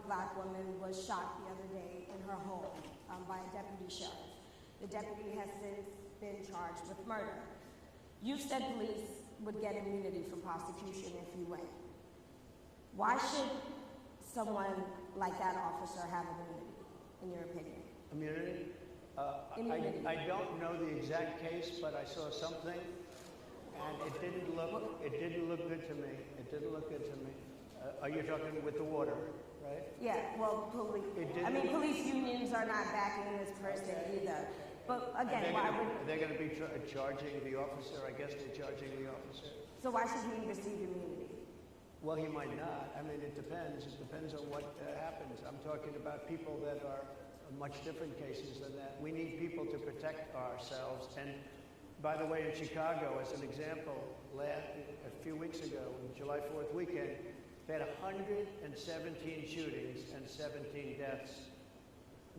black woman was shot the other day in her home by a deputy sheriff. The deputy has since been charged with murder. You said police would get immunity from prosecution if you win. Why should someone like that officer have immunity, in your opinion? Immunity? I don't know the exact case, but I saw something, and it didn't look good to me. It didn't look good to me. Are you talking with the water, right? Yeah, well, police unions are not backing this person either. But again, why would... They're going to be charging the officer. I guess they're charging the officer. So why should he receive immunity? Well, he might not. I mean, it depends. It depends on what happens. I'm talking about people that are much different cases than that. We need people to protect ourselves. And by the way, in Chicago, as an example, a few weeks ago, July 4th weekend, they had 117 shootings and 17 deaths.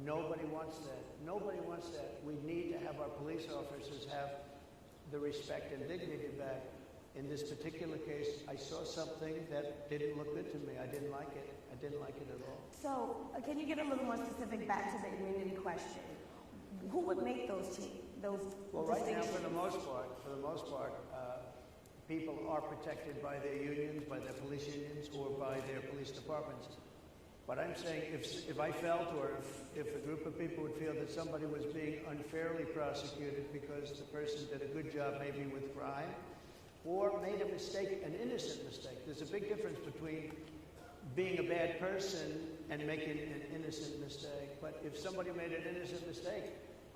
Nobody wants that. Nobody wants that. We need to have our police officers have the respect and dignity back. In this particular case, I saw something that didn't look good to me. I didn't like it. I didn't like it at all. So, can you get a little more specific back to the immunity question? Who would make those Well, right now, for the most part, people are protected by their unions, by their police unions, or by their police departments. But I'm saying if I felt, or if a group of people would feel that somebody was being unfairly prosecuted because the person did a good job maybe with crime, or made a mistake, an innocent mistake. There's a big difference between being a bad person and making an innocent mistake. But if somebody made an innocent mistake,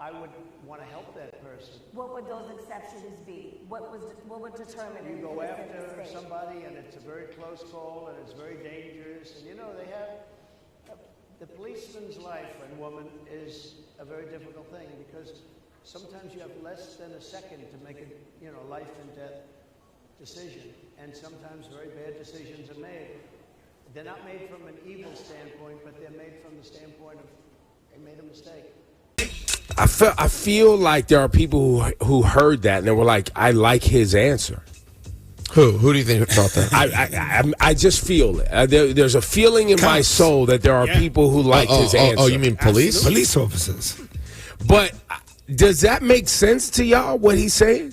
I would want to help that person. What would those exceptions be? What would determine you go after somebody and it's a very close call and it's very dangerous. And you know, they have, the policeman's life and woman is a very difficult thing because sometimes you have less than a second to make a life and death decision, and sometimes very bad decisions are made. They're not made from an evil standpoint, but they're made from the standpoint of they made a mistake. I feel like there are people who heard that and they were like, I like his answer. Who do you think thought that? I just feel it. There's a feeling in my soul that there are people who like his answer. Oh, you mean police? Absolutely. Police officers. But does that make sense to y'all, what he's saying?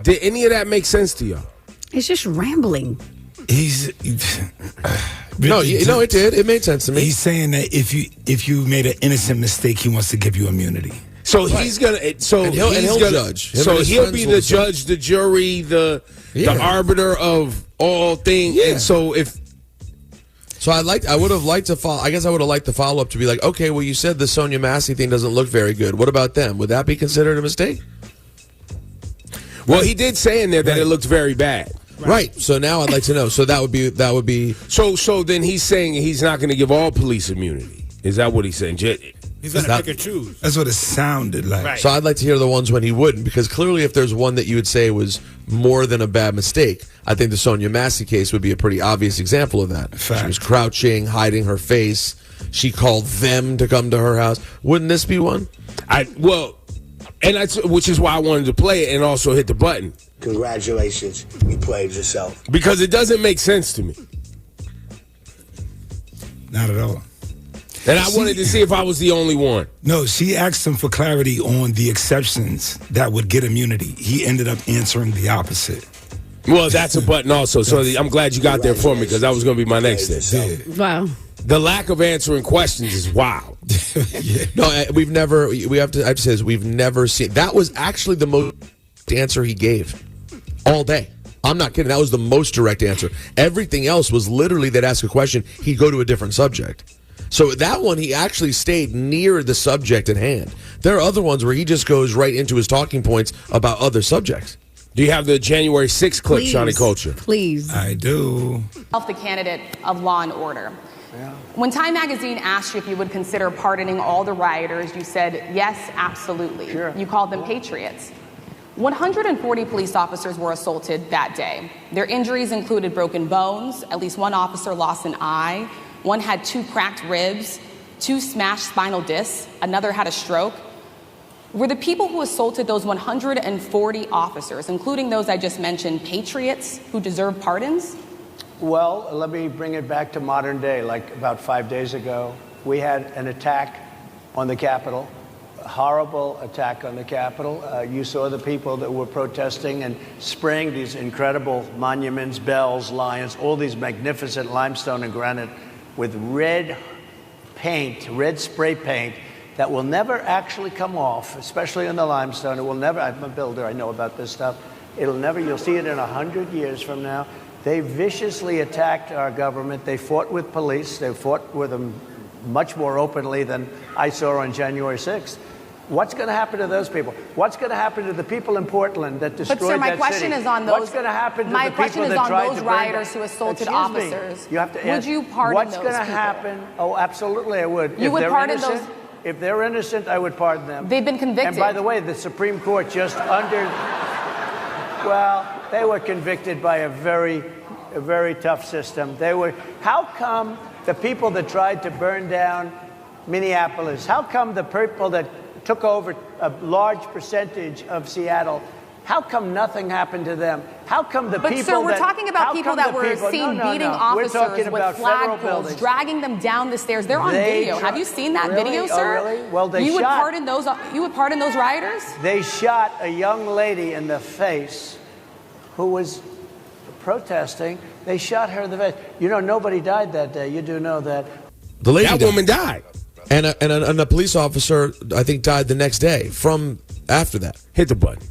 Did any of that make sense to y'all? It's just rambling. No, it did. It made sense to me. He's saying that if you made an innocent mistake, he wants to give you immunity. So he's gonna. So he'll judge. So he'll be the judge, the jury, the arbiter of all things. Yeah. And so I would have liked to follow. I guess I would have liked the follow up to be like, okay, well, you said the Sonia Massey thing doesn't look very good. What about them? Would that be considered a mistake? Well, he did say in there that it looked very bad. Right. So now I'd like to know. So that would be. So then he's saying he's not going to give all police immunity. Is that what he's saying? He's going to pick and choose. That's what it sounded like. Right. So I'd like to hear the ones when he wouldn't, because clearly if there's one that you would say was more than a bad mistake, I think the Sonia Massey case would be a pretty obvious example of that. Fact. She was crouching, hiding her face. She called them to come to her house. Wouldn't this be one? Which is why I wanted to play it and also hit the button. Congratulations, you played yourself. Because it doesn't make sense to me. Not at all. And I wanted to see if I was the only one. No, she asked him for clarity on the exceptions that would get immunity. He ended up answering the opposite. Well, that's a button also. So I'm glad you got there for me because that was going to be my next thing. Yeah. Wow. The lack of answering questions is wild. Yeah. No, I have to say this, we've never seen. That was actually the most answer he gave all day. I'm not kidding. That was the most direct answer. Everything else was literally they'd ask a question, he'd go to a different subject. So that one, he actually stayed near the subject at hand. There are other ones where he just goes right into his talking points about other subjects. Do you have the January 6th clip, Johnny Culture? Please. I do. The candidate of Law and Order. Yeah. When Time Magazine asked you if you would consider pardoning all the rioters, you said, yes, absolutely. Sure. You called them patriots. 140 police officers were assaulted that day. Their injuries included broken bones, at least one officer lost an eye, one had 2 cracked ribs, 2 smashed spinal discs, another had a stroke. Were the people who assaulted those 140 officers, including those I just mentioned, patriots who deserve pardons? Well, let me bring it back to modern day. Like about 5 days ago, we had an attack on the Capitol, a horrible attack on the Capitol. You saw the people that were protesting and spraying these incredible monuments, bells, lions, all these magnificent limestone and granite with red paint, red spray paint that will never actually come off, especially in the limestone. It will never, I'm a builder, I know about this stuff. It'll never, you'll see it in 100 years from now. They viciously attacked our government. They fought with police. They fought with them much more openly than I saw on January 6th. What's going to happen to those people? What's going to happen to the people in Portland that destroyed that city? But sir, my question is on those. What's going to happen to my the question people is that on tried those to rioters who assaulted Excuse officers. Me. You have to would you pardon what's those going to people? happen? Oh, absolutely, I would. You if would they're pardon innocent, those? If they're innocent, I would pardon them. They've been convicted. And by the way, the Supreme Court just well, they were convicted by a very tough system. They were. How come the people that tried to burn down Minneapolis? How come the people that took over a large percentage of Seattle? How come nothing happened to them? How come the people? But sir, we're talking about people that were seen beating officers with flagpoles, dragging them down the stairs. They're on video. Have you seen that video, sir? Oh, really? Well, you would pardon those. You would pardon those rioters? They shot a young lady in the face who was protesting. They shot her in the face. You know, nobody died that day. You do know that. The lady woman died. And a police officer, I think, died the next day from after that. Hit the button.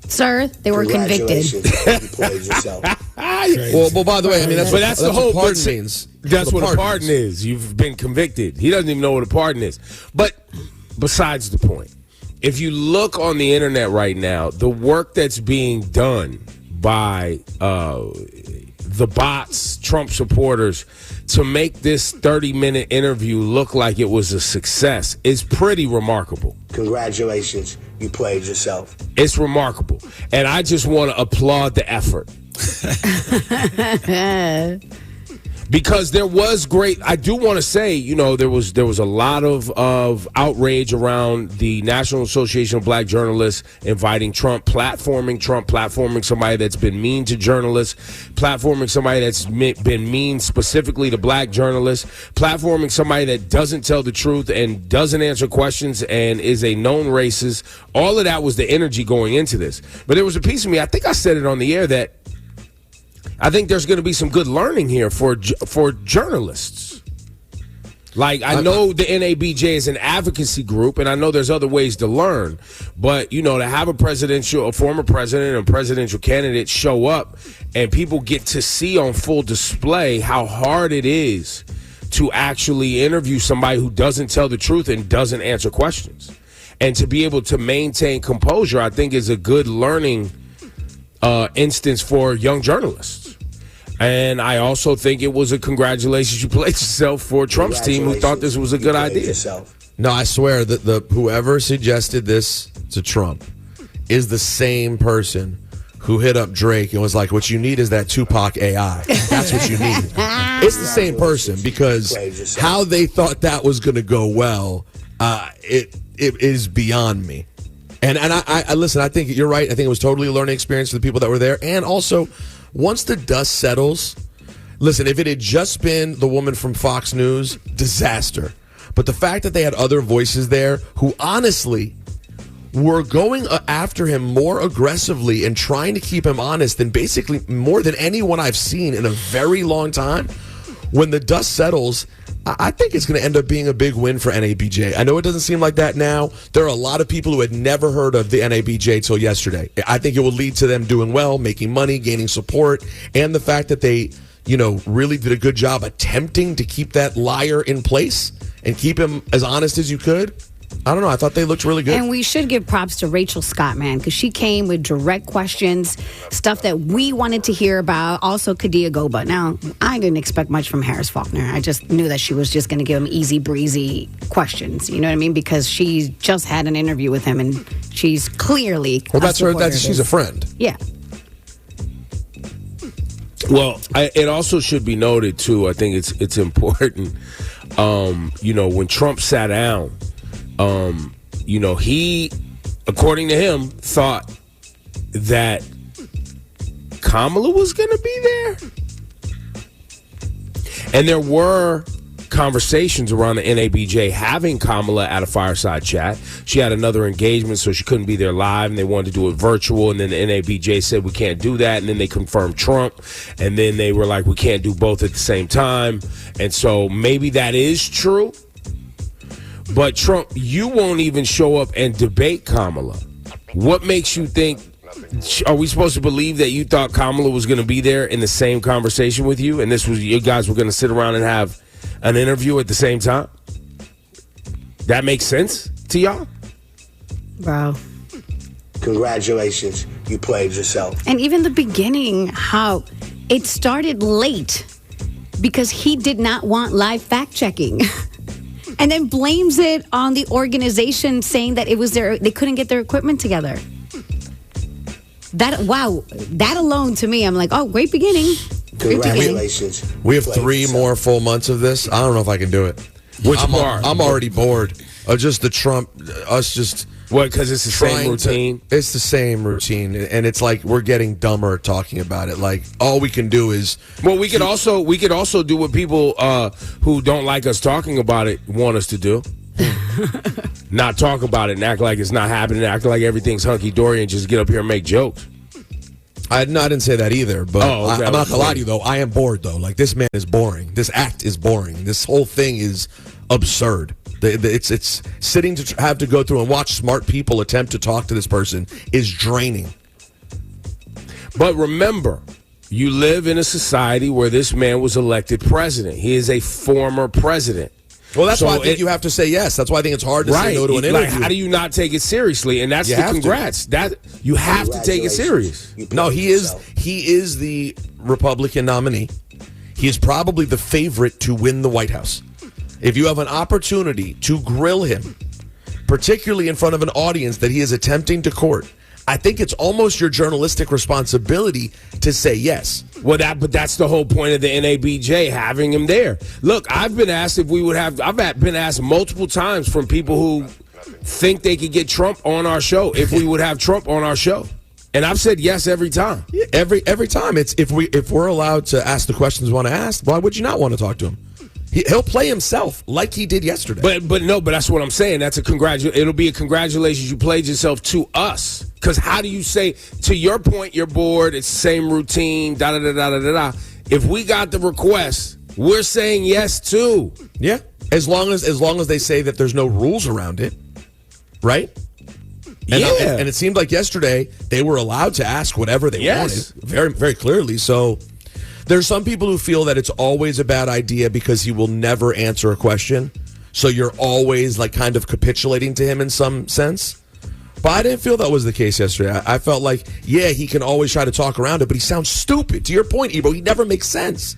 Sir, they were convicted. You played yourself. Well, by the way, I mean, that's the whole pardon means. That's what a pardon is. You've been convicted. He doesn't even know what a pardon is. But besides the point, if you look on the internet right now, the work that's being done by the bots, Trump supporters, to make this 30-minute interview look like it was a success is pretty remarkable. Congratulations. You played yourself. It's remarkable. And I just want to applaud the effort. Because there was great, I do want to say, you know, there was a lot of outrage around the National Association of Black Journalists inviting platforming somebody that's been mean to journalists, platforming somebody that's been mean specifically to black journalists, platforming somebody that doesn't tell the truth and doesn't answer questions and is a known racist. All of that was the energy going into this. But there was a piece of me, I think I said it on the air, that I think there's going to be some good learning here for journalists. Like, I know the NABJ is an advocacy group, and I know there's other ways to learn. But, you know, to have a former president and presidential candidate show up and people get to see on full display how hard it is to actually interview somebody who doesn't tell the truth and doesn't answer questions. And to be able to maintain composure, I think, is a good learning instance for young journalists. And I also think it was a congratulations, you played yourself for Trump's team who thought this was a good idea. No, I swear that the whoever suggested this to Trump is the same person who hit up Drake and was like, what you need is that Tupac AI. That's what you need. It's the same person, because how they thought that was going to go well, it is beyond me. And I listen, I think you're right. I think it was totally a learning experience for the people that were there. And also, once the dust settles, listen, if it had just been the woman from Fox News, disaster. But the fact that they had other voices there who honestly were going after him more aggressively and trying to keep him honest than basically more than anyone I've seen in a very long time, when the dust settles, I think it's going to end up being a big win for NABJ. I know it doesn't seem like that now. There are a lot of people who had never heard of the NABJ till yesterday. I think it will lead to them doing well, making money, gaining support, and the fact that they, you know, really did a good job attempting to keep that liar in place and keep him as honest as you could. I don't know. I thought they looked really good. And we should give props to Rachel Scott, man, because she came with direct questions, stuff that we wanted to hear about. Also, Kadia Goba. Now, I didn't expect much from Harris Faulkner. I just knew that she was just going to give him easy breezy questions. You know what I mean? Because she just had an interview with him, and she's clearly she's a friend. Yeah. Well, it also should be noted too. I think it's important. You know, when Trump sat down. You know, he, according to him, thought that Kamala was going to be there? And there were conversations around the NABJ having Kamala at a fireside chat. She had another engagement, so she couldn't be there live, and they wanted to do it virtual, and then the NABJ said we can't do that, and then they confirmed Trump, and then they were like, we can't do both at the same time. And so maybe that is true. But Trump, you won't even show up and debate Kamala. What makes you think, are we supposed to believe that you thought Kamala was going to be there in the same conversation with you, and this was, you guys were going to sit around and have an interview at the same time? That makes sense to y'all? Bro. Congratulations, you played yourself. And even the beginning, how it started late because he did not want live fact checking. And then blames it on the organization, saying that it was they couldn't get their equipment together. That alone to me, I'm like, oh, great beginning. Congratulations. We have 3 more full months of this. I don't know if I can do it. Which part? I'm already bored of just the Trump, us just. What, because it's the same routine? It's the same routine, and it's like we're getting dumber talking about it. Like, all we can do is... Well, we could also do what people who don't like us talking about it want us to do. Not talk about it and act like it's not happening, act like everything's hunky-dory and just get up here and make jokes. I didn't say that either, but okay. I'm not going to lie to you, though. I am bored, though. Like, this man is boring. This act is boring. This whole thing is absurd. It's sitting to have to go through and watch smart people attempt to talk to this person is draining. But remember, you live in a society where this man was elected president. He is a former president. Well, that's why I think you have to say yes. That's why I think it's hard to say no to an interview. Like, how do you not take it seriously? And that's the congrats. That you have to take it serious. No, he is the Republican nominee. He is probably the favorite to win the White House. If you have an opportunity to grill him, particularly in front of an audience that he is attempting to court, I think it's almost your journalistic responsibility to say yes. Well, but that's the whole point of the NABJ, having him there. Look, I've been asked if we would have. I've been asked multiple times from people who think they could get Trump on our show if we would have Trump on our show, and I've said yes every time. Yeah, every time. It's if we're allowed to ask the questions we want to ask, why would you not want to talk to him? He'll play himself like he did yesterday. But that's what I'm saying. That's it'll be a congratulations. You played yourself to us. Because how do you say, to your point, you're bored, it's the same routine, da-da-da-da-da-da. If we got the request, we're saying yes too. Yeah. As long as they say that there's no rules around it. Right? And, yeah. And it seemed like yesterday they were allowed to ask whatever they wanted. Very, very clearly. So there's some people who feel that it's always a bad idea because he will never answer a question. So you're always like kind of capitulating to him in some sense. But I didn't feel that was the case yesterday. I felt like, yeah, he can always try to talk around it, but he sounds stupid. To your point, Ebro, he never makes sense.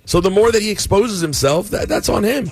So the more that he exposes himself, that's on him.